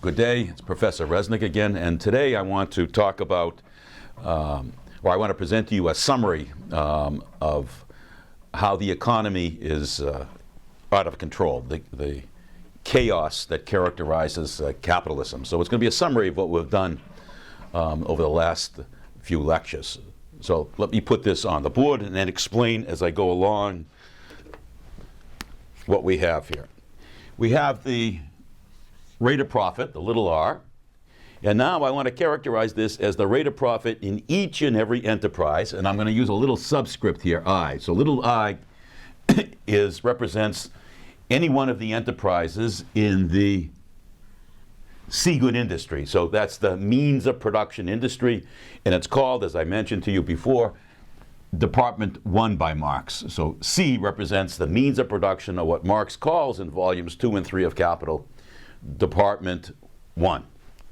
Good day, it's Professor Reznick again, and today I want to talk about, or I want to present to you a summary of how the economy is out of control, the chaos that characterizes capitalism. So it's going to be a summary of what we've done over the last few lectures. So let me put this on the board and then explain as I go along what we have here. We have the rate of profit, the little r, and now I want to characterize this as the rate of profit in each and every enterprise, and I'm going to use a little subscript here, I. So little I represents any one of the enterprises in the good industry. So that's the means of production industry, and it's called, as I mentioned to you before, Department 1 by Marx. So C represents the means of production of what Marx calls in volumes 2 and 3 of Capital, Department 1.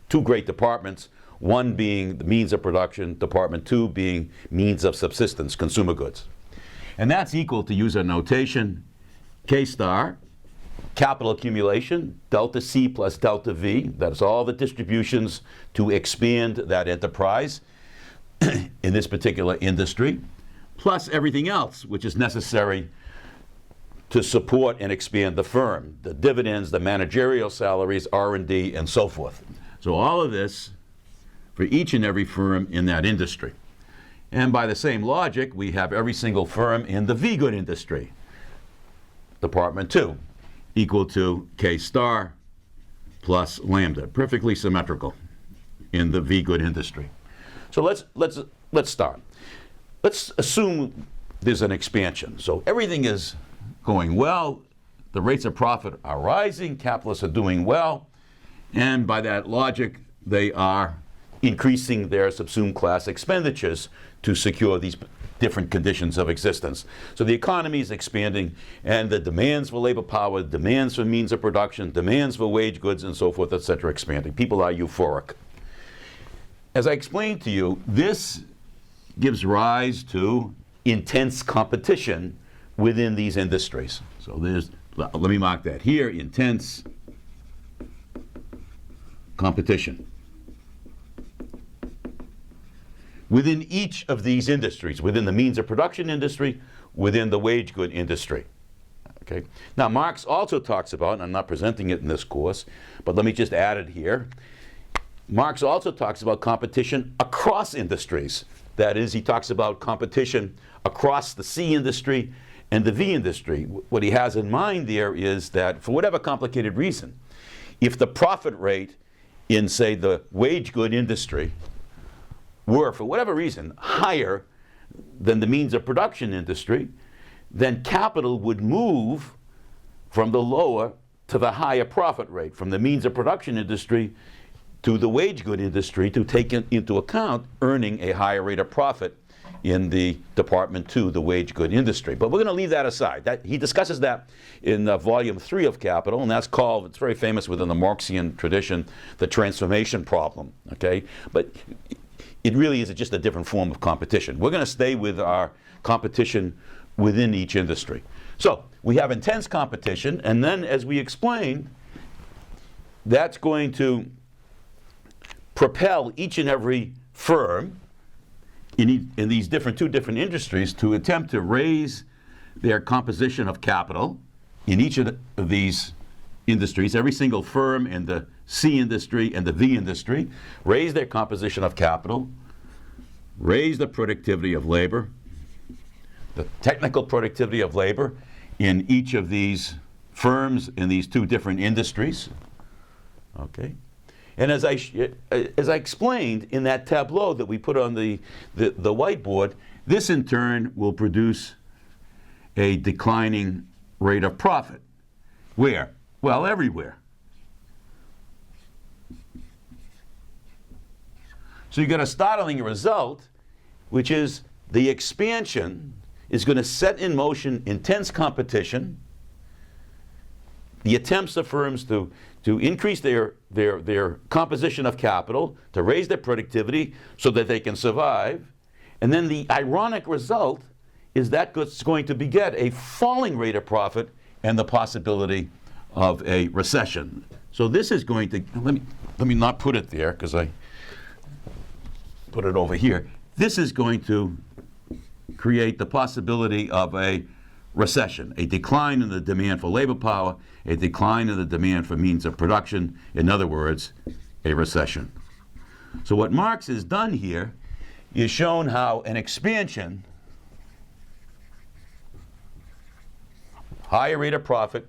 Two great departments, one being the means of production, Department 2 being means of subsistence, consumer goods. And that's equal to user notation, K star, capital accumulation, delta C plus delta V. That's all the distributions to expand that enterprise in this particular industry, plus everything else which is necessary to support and expand the firm, the dividends, the managerial salaries, R&D, and so forth. So all of this for each and every firm in that industry. And by the same logic, we have every single firm in the V-good industry, Department 2, equal to K star plus lambda, perfectly symmetrical in the V-good industry. So let's start. Let's assume there's an expansion. So everything is going well, the rates of profit are rising, capitalists are doing well, and by that logic, they are increasing their subsumed class expenditures to secure these different conditions of existence. So the economy is expanding, and the demands for labor power, demands for means of production, demands for wage goods, and so forth, etc., expanding. People are euphoric. As I explained to you, this gives rise to intense competition within these industries. So let me mark that here, intense competition within each of these industries, within the means of production industry, within the wage good industry. Okay. Now Marx also talks about, and I'm not presenting it in this course, but let me just add it here. Marx also talks about competition across industries. That is, he talks about competition across the C industry and the V industry. What he has in mind there is that for whatever complicated reason, if the profit rate in, say, the wage good industry were, for whatever reason, higher than the means of production industry, then capital would move from the lower to the higher profit rate, from the means of production industry to the wage good industry, to take into account earning a higher rate of profit in the Department 2, the wage good industry. But we're going to leave that aside. He discusses that in volume 3 of Capital, and that's called, it's very famous within the Marxian tradition, the transformation problem. Okay? But it really is just a different form of competition. We're going to stay with our competition within each industry. So we have intense competition, and then as we explained, that's going to propel each and every firm in these two different industries to attempt to raise their composition of capital in each of these industries. Every single firm in the C industry and the V industry raise their composition of capital, raise the productivity of labor, the technical productivity of labor in each of these firms in these two different industries. Okay. And as I explained in that tableau that we put on the whiteboard, this in turn will produce a declining rate of profit. Where? Well, everywhere. So you get a startling result, which is the expansion is going to set in motion intense competition, the attempts of firms to increase their composition of capital, to raise their productivity so that they can survive. And then the ironic result is that's going to beget a falling rate of profit and the possibility of a recession. So So this is going to, let me not put it there because I put it over here. This is going to create the possibility of a recession, a decline in the demand for labor power, a decline in the demand for means of production, in other words, a recession. So what Marx has done here is shown how an expansion, higher rate of profit,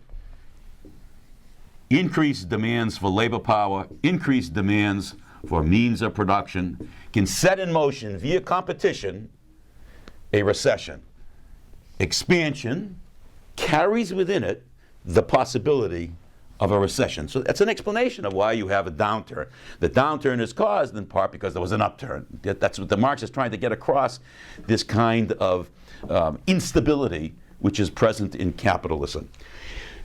increased demands for labor power, increased demands for means of production, can set in motion via competition a recession. Expansion carries within it the possibility of a recession. So that's an explanation of why you have a downturn. The downturn is caused in part because there was an upturn. That's what the Marx is trying to get across, this kind of instability which is present in capitalism.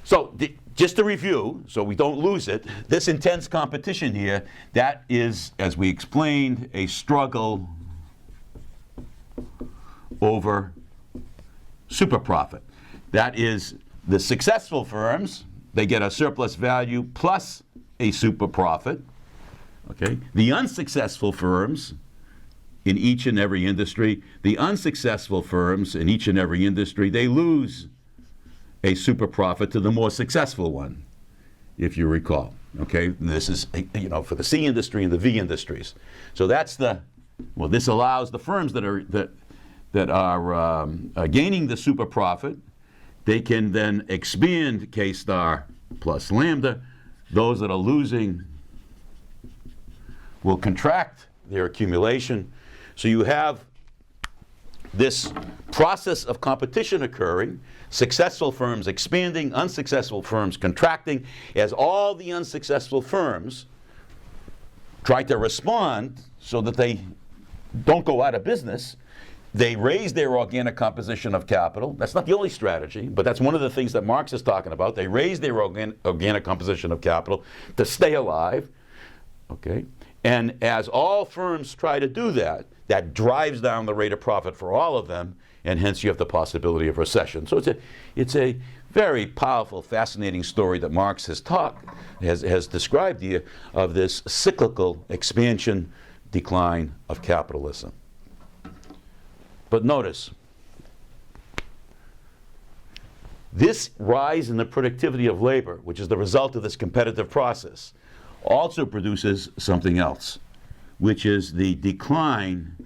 So just to review, so we don't lose it, this intense competition here, that is, as we explained, a struggle over super profit. That is, the successful firms, they get a surplus value plus a super profit. Okay? The unsuccessful firms in each and every industry, they lose a super profit to the more successful one, if you recall. Okay? And this is, for the C industry and the V industries. So that's this allows the firms that are gaining the super profit, they can then expand K star plus lambda. Those that are losing will contract their accumulation. So you have this process of competition occurring, successful firms expanding, unsuccessful firms contracting. As all the unsuccessful firms try to respond so that they don't go out of business, they raise their organic composition of capital. That's not the only strategy, but that's one of the things that Marx is talking about. They raise their organic composition of capital to stay alive. Okay? And as all firms try to do that, that drives down the rate of profit for all of them, and hence you have the possibility of recession. So it's a very powerful, fascinating story that Marx has described here of this cyclical expansion, decline of capitalism. But notice, this rise in the productivity of labor, which is the result of this competitive process, also produces something else, which is the decline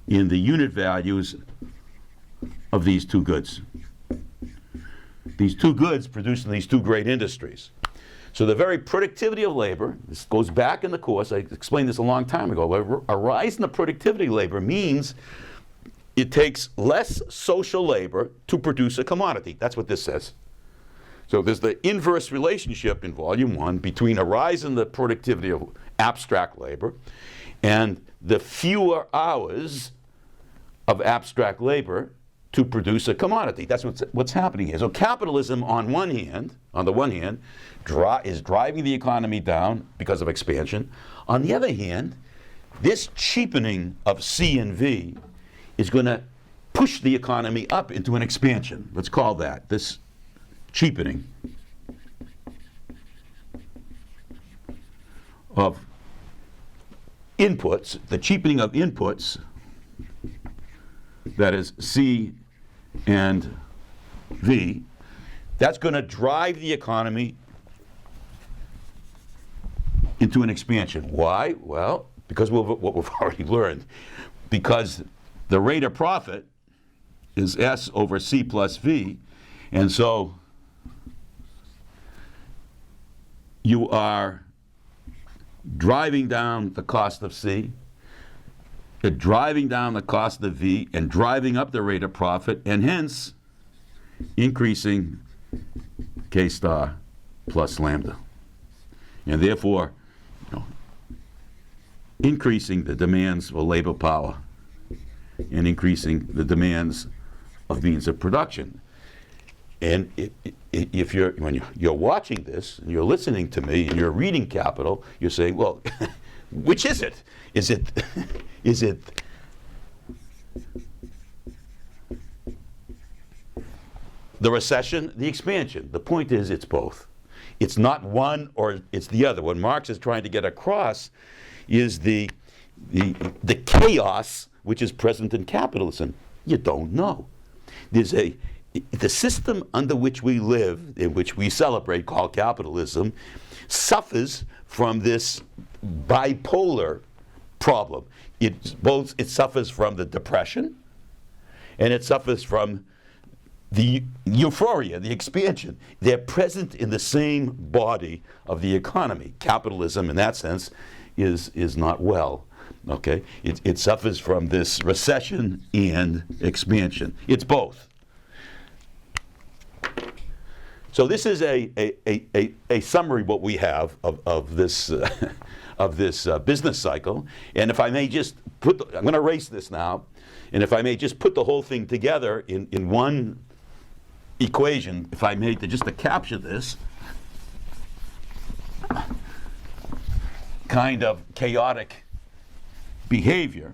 in the unit values of these two goods. These two goods produced in these two great industries. So the very productivity of labor, this goes back in the course, I explained this a long time ago, a rise in the productivity of labor means it takes less social labor to produce a commodity. That's what this says. So there's the inverse relationship in Volume 1 between a rise in the productivity of abstract labor and the fewer hours of abstract labor to produce a commodity. That's what's happening here. So capitalism, on the one hand, is driving the economy down because of expansion. On the other hand, this cheapening of C and V is going to push the economy up into an expansion. Let's call that this cheapening of inputs, the cheapening of inputs, that is C and V, that's going to drive the economy into an expansion. Why? Well, because what we've already learned. Because the rate of profit is S over C plus V, and so you are driving down the cost of C, you're driving down the cost of V, and driving up the rate of profit, and hence increasing K star plus lambda. And therefore, increasing the demands for labor power and increasing the demands of means of production. And if when you're watching this and you're listening to me and you're reading Capital, you're saying, well, which is it? Is it the recession, the expansion? The point is, it's both. It's not one or it's the other. What Marx is trying to get across is the chaos which is present in capitalism. You don't know. The system under which we live, in which we celebrate, called capitalism, suffers from this bipolar problem. It suffers from the depression, and it suffers from the euphoria, the expansion. They're present in the same body of the economy. Capitalism, in that sense, is not well. Okay, it suffers from this recession and expansion. It's both. So this is a summary what we have of this business cycle. And if I may just I'm going to erase this now, and if I may just put the whole thing together in one equation, if I may, just to capture this kind of chaotic behavior,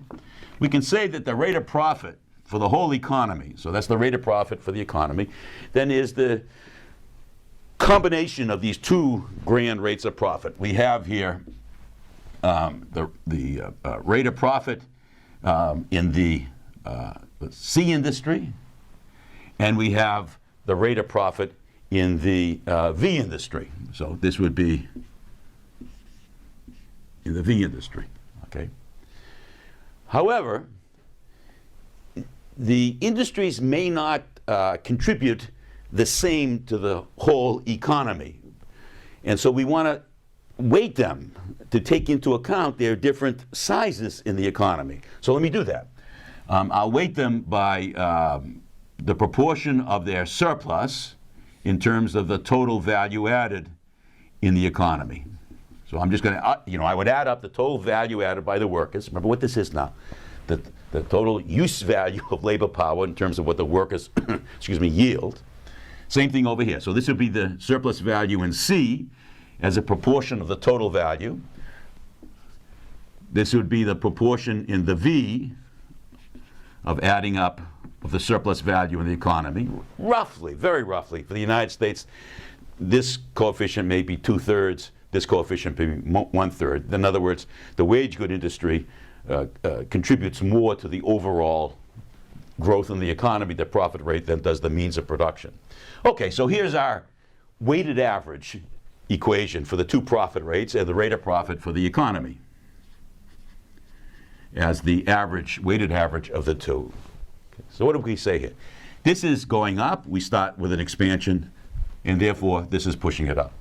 we can say that the rate of profit for the whole economy, so that's the rate of profit for the economy, then is the combination of these two grand rates of profit. We have here the rate of profit in the C industry, and we have the rate of profit in the V industry. So this would be in the V industry, okay? However, the industries may not contribute the same to the whole economy. And so we want to weight them to take into account their different sizes in the economy. So let me do that. I'll weight them by the proportion of their surplus in terms of the total value added in the economy. So I'm just going to, I would add up the total value added by the workers. Remember what this is now. The total use value of labor power in terms of what the workers, yield. Same thing over here. So this would be the surplus value in C as a proportion of the total value. This would be the proportion in the V of adding up of the surplus value in the economy. Roughly, very roughly, for the United States, this coefficient may be 2/3, this coefficient may be 1/3. In other words, the wage good industry contributes more to the overall growth in the economy, the profit rate, than does the means of production. Okay, so here's our weighted average equation for the two profit rates and the rate of profit for the economy as the average, weighted average of the two. Okay, so what do we say here? This is going up. We start with an expansion, and therefore this is pushing it up.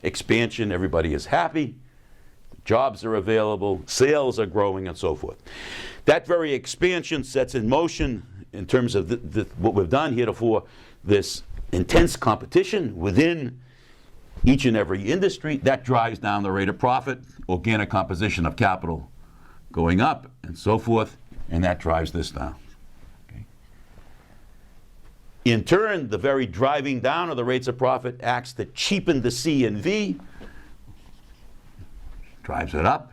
Expansion, everybody is happy. Jobs are available, sales are growing, and so forth. That very expansion sets in motion, in terms of what we've done heretofore, this intense competition within each and every industry. That drives down the rate of profit, organic composition of capital going up, and so forth, and that drives this down. Okay. In turn, the very driving down of the rates of profit acts to cheapen the C and V, drives it up.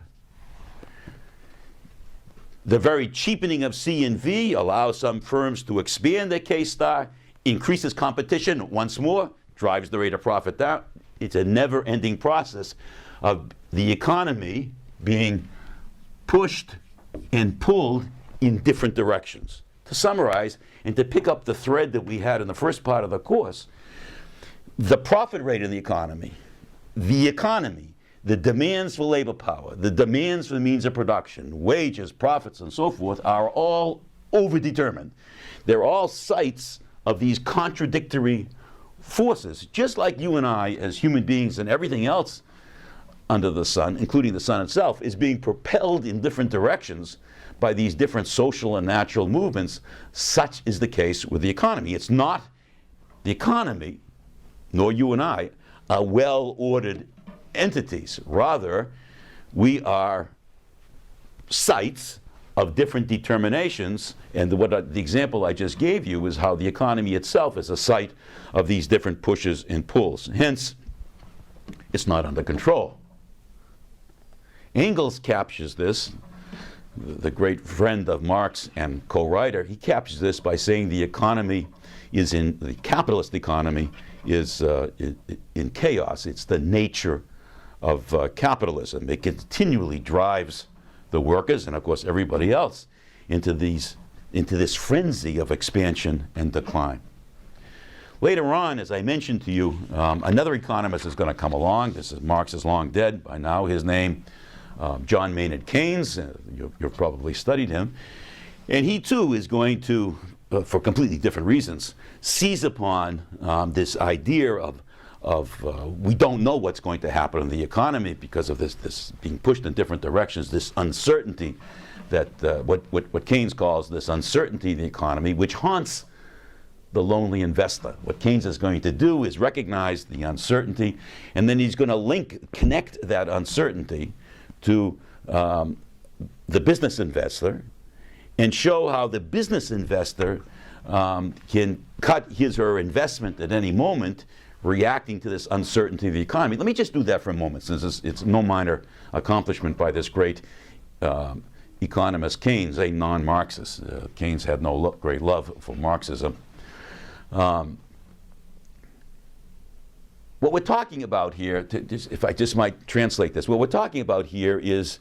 The very cheapening of C and V allows some firms to expand their K-star, increases competition once more, drives the rate of profit down. It's a never-ending process of the economy being pushed and pulled in different directions. To summarize, and to pick up the thread that we had in the first part of the course, the profit rate in the economy, the demands for labor power, the demands for the means of production, wages, profits, and so forth are all overdetermined. They're all sites of these contradictory forces, just like you and I as human beings and everything else under the sun, including the sun itself, is being propelled in different directions by these different social and natural movements. Such is the case with the economy. It's not the economy, nor you and I, are well-ordered entities. Rather, we are sites of different determinations, and the example I just gave you is how the economy itself is a site of these different pushes and pulls. Hence, it's not under control. Engels captures this, the great friend of Marx and co-writer. He captures this by saying the economy is the capitalist economy is in chaos. It's the nature of capitalism. It continually drives the workers and, of course, everybody else into this frenzy of expansion and decline. Later on, as I mentioned to you, another economist is going to come along. Marx is long dead by now. His name, John Maynard Keynes. You've probably studied him. And he, too, is going to, for completely different reasons, seize upon this idea of we don't know what's going to happen in the economy because of this being pushed in different directions, this uncertainty that what Keynes calls this uncertainty in the economy, which haunts the lonely investor. What Keynes is going to do is recognize the uncertainty, and then he's going to connect that uncertainty to the business investor and show how the business investor can cut his or her investment at any moment, reacting to this uncertainty of the economy. Let me just do that for a moment, since it's no minor accomplishment by this great economist Keynes, a non-Marxist. Keynes had no great love for Marxism. What we're talking about here, if I just might translate this, what we're talking about here is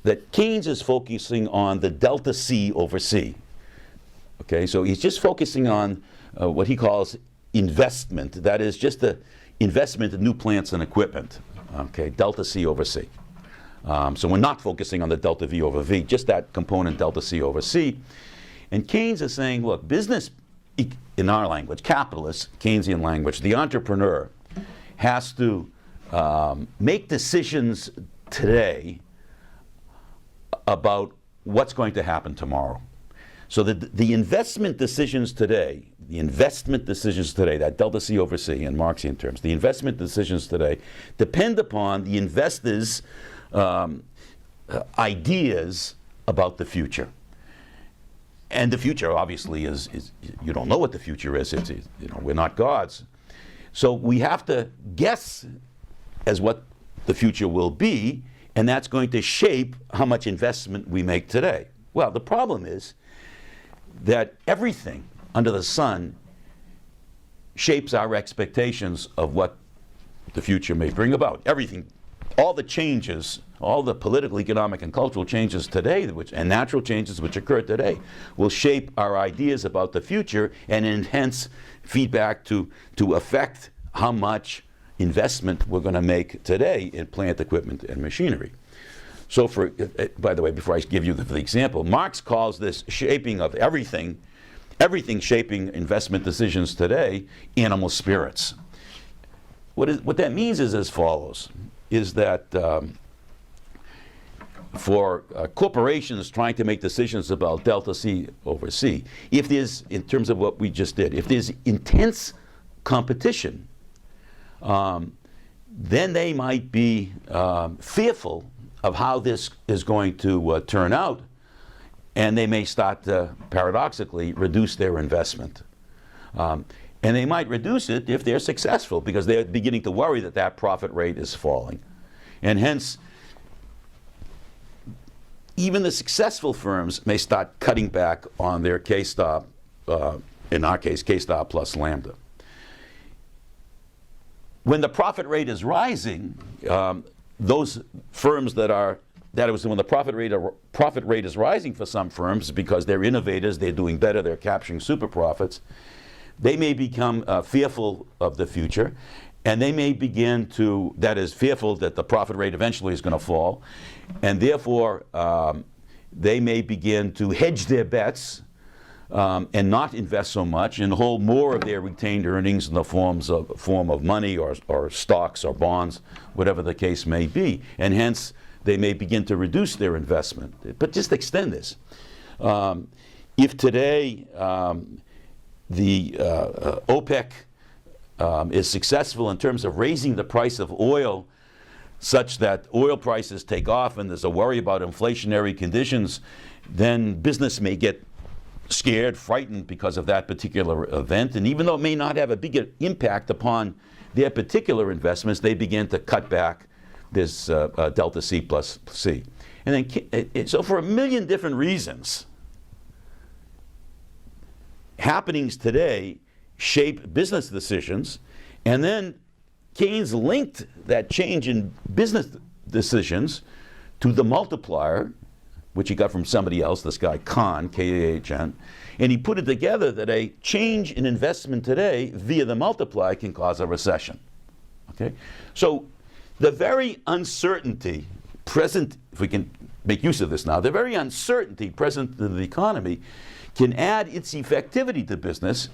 that Keynes is focusing on the delta C over C. Okay, so he's just focusing on what he calls investment. That is just the investment in new plants and equipment. Okay, delta C over C. So we're not focusing on the delta V over V, just that component delta C over C. And Keynes is saying, look, business, in our language, capitalist, Keynesian language, the entrepreneur has to make decisions today about what's going to happen tomorrow. So the investment decisions today, that delta C over C in Marxian terms, the investment decisions today depend upon the investor's ideas about the future. And the future, obviously, is you don't know what the future is. We're not gods. So we have to guess as what the future will be, and that's going to shape how much investment we make today. Well, the problem is that everything under the sun shapes our expectations of what the future may bring about. Everything, all the changes, all the political, economic, and cultural changes today, and natural changes which occur today, will shape our ideas about the future and hence feedback to affect how much investment we're going to make today in plant equipment and machinery. So by the way, before I give you the example, Marx calls this shaping of everything shaping investment decisions today, animal spirits. What that means is as follows, is that for corporations trying to make decisions about delta C over C, if there's, in terms of what we just did, if there's intense competition, then they might be fearful of how this is going to turn out, and they may start to, paradoxically, reduce their investment. And they might reduce it if they're successful, because they're beginning to worry that that profit rate is falling. And hence, even the successful firms may start cutting back on their K-star, in our case, K-star plus lambda. When the profit rate is rising, those firms when the profit rate is rising for some firms because they're innovators, they're doing better, they're capturing super profits, they may become fearful of the future, and they may begin to, that is, fearful that the profit rate eventually is going to fall, and therefore they may begin to hedge their bets and not invest so much and hold more of their retained earnings in the form of money or stocks or bonds, whatever the case may be. And hence, they may begin to reduce their investment. But just extend this. If today the OPEC is successful in terms of raising the price of oil such that oil prices take off and there's a worry about inflationary conditions, then business may get scared, frightened because of that particular event, and even though it may not have a big impact upon their particular investments, they begin to cut back this delta C plus C. And then, so for a million different reasons, happenings today shape business decisions, And then Keynes linked that change in business decisions to the multiplier, which he got from somebody else, this guy Kahn, K-A-H-N, and he put it together that a change in investment today via the multiplier can cause a recession. Okay? So the very uncertainty present, if we can make use of this now, the very uncertainty present in the economy can add its effectivity to business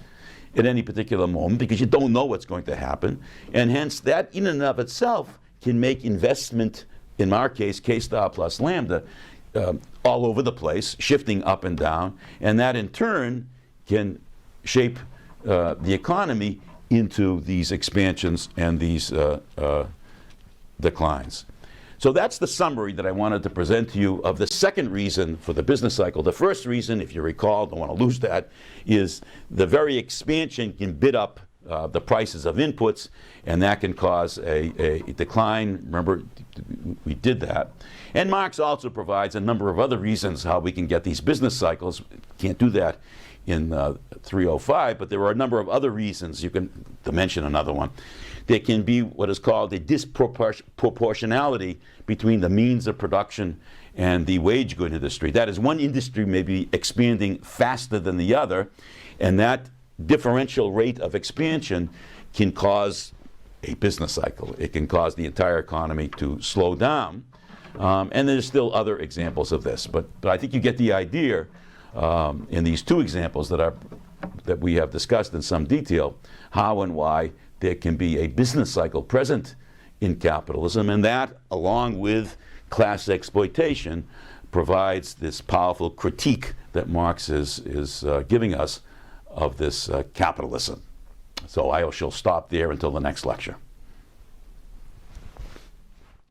at any particular moment because you don't know what's going to happen, and hence that in and of itself can make investment, in our case, K star plus lambda, all over the place, shifting up and down, and that in turn can shape the economy into these expansions and these declines. So that's the summary that I wanted to present to you of the second reason for the business cycle. The first reason, if you recall, don't want to lose that, is the very expansion can bid up the prices of inputs, and that can cause a decline. Remember, we did that. And Marx also provides a number of other reasons how we can get these business cycles. Can't do that in 305, but there are a number of other reasons. You can, to mention another one, there can be what is called a disproportionality between the means of production and the wage good industry. That is, one industry may be expanding faster than the other, and that differential rate of expansion can cause a business cycle. It can cause the entire economy to slow down. And there's still other examples of this. But I think you get the idea in these two examples that we have discussed in some detail, how and why there can be a business cycle present in capitalism, and that, along with class exploitation, provides this powerful critique that Marx is giving us of this capitalism. So I shall stop there until the next lecture.